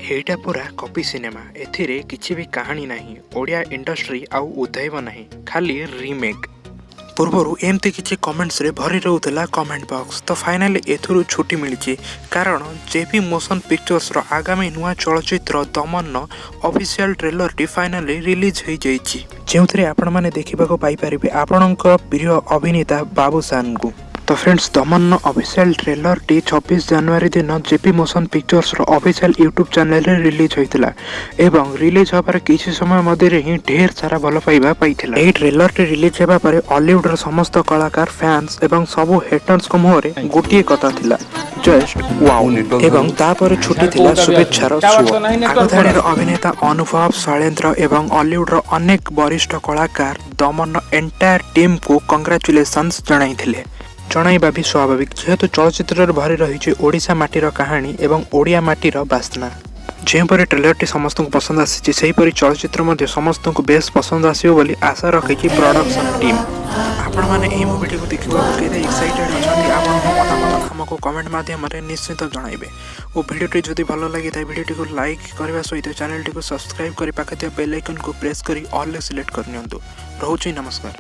ଏଇଟା ପୁରା copy cinema. ଏଥିରେ କିଛି ବି କାହାଣୀ ନାହିଁ। ଓଡ଼ିଆ ଇଣ୍ଡଷ୍ଟ୍ରି ଆଉ ଉଦ୍ଧାଇବ ନାହିଁ, ଖାଲି ରିମେକ୍। ପୂର୍ବରୁ ଏମିତି କିଛି କମେଣ୍ଟସରେ ଭରି ରହୁଥିଲା କମେଣ୍ଟ ବକ୍ସ। ତ ଫାଇନାଲି ଏଥିରୁ ଛୁଟି ମିଳିଛି, କାରଣ ଜେପି ମୋଶନ ପିକ୍ଚର୍ସର ଆଗାମୀ ନୂଆ ଚଳଚ୍ଚିତ୍ର ଦମନର ଅଫିସିଆଲ ଟ୍ରେଲରଟି ଫାଇନାଲି ରିଲିଜ୍ ହୋଇଯାଇଛି, ଯେଉଁଥିରେ ଆପଣମାନେ ଦେଖିବାକୁ ପାଇପାରିବେ ଆପଣଙ୍କ ପ୍ରିୟ ଅଭିନେତା ବାବୁସାନଙ୍କୁ। तो फ्रेंड्स, दमन ऑफिशियल ट्रेलर टी 26 जनवरी दिन JP motion pictures official YouTube channel रे रिलीज होइतिला एवं रिलीज होबार किछि समय मध्य ही ढेर सारा भल पाइबा पाइथिला। एही ट्रेलर टी रिलीज हेबा परे हॉलीवुड रो समस्त कलाकार फैंस एवं सबु हेटर्स को मुहरे गोटिए कथा थिला, जस्ट वाओ। एवं तापर छुटी थिला शुभेच्छार सुओ। आगधाड़ीर अभिनेता अनुभव शैलेंद्र एवं हॉलीवुड रो अनेक वरिष्ठ कलाकार दमन एंटायर टीम को कंग्रेचुलेशंस जणाइथिले। जणाइबा भी स्वाभाविक, जेहेतु चलचित्र भरी रही ओडिशा माटीर कहानी एवं ओडिया माटीर बास्ना। जेपरी ट्रेलरटी समस्त को पसंद आसी सेहीपरि चलचित्र समस्त को बेस पसंद आसियो बोली आशा रखी प्रोडक्शन टीम। आपण माने एही मूवीटी को देखिबा केते एक्साइटेड अछंती, आपन मतामत हमको कमेंट माध्यम रे निश्चित जणाइबे। ओ वीडियोटी जदि भलो लागि त वीडियोटी को लाइक करबा सहित चैनल टी को सब्सक्राइब करि पाखते बेल आइकन को प्रेस करी ऑल सिलेक्ट करनियंतु। रहउछि, नमस्कार।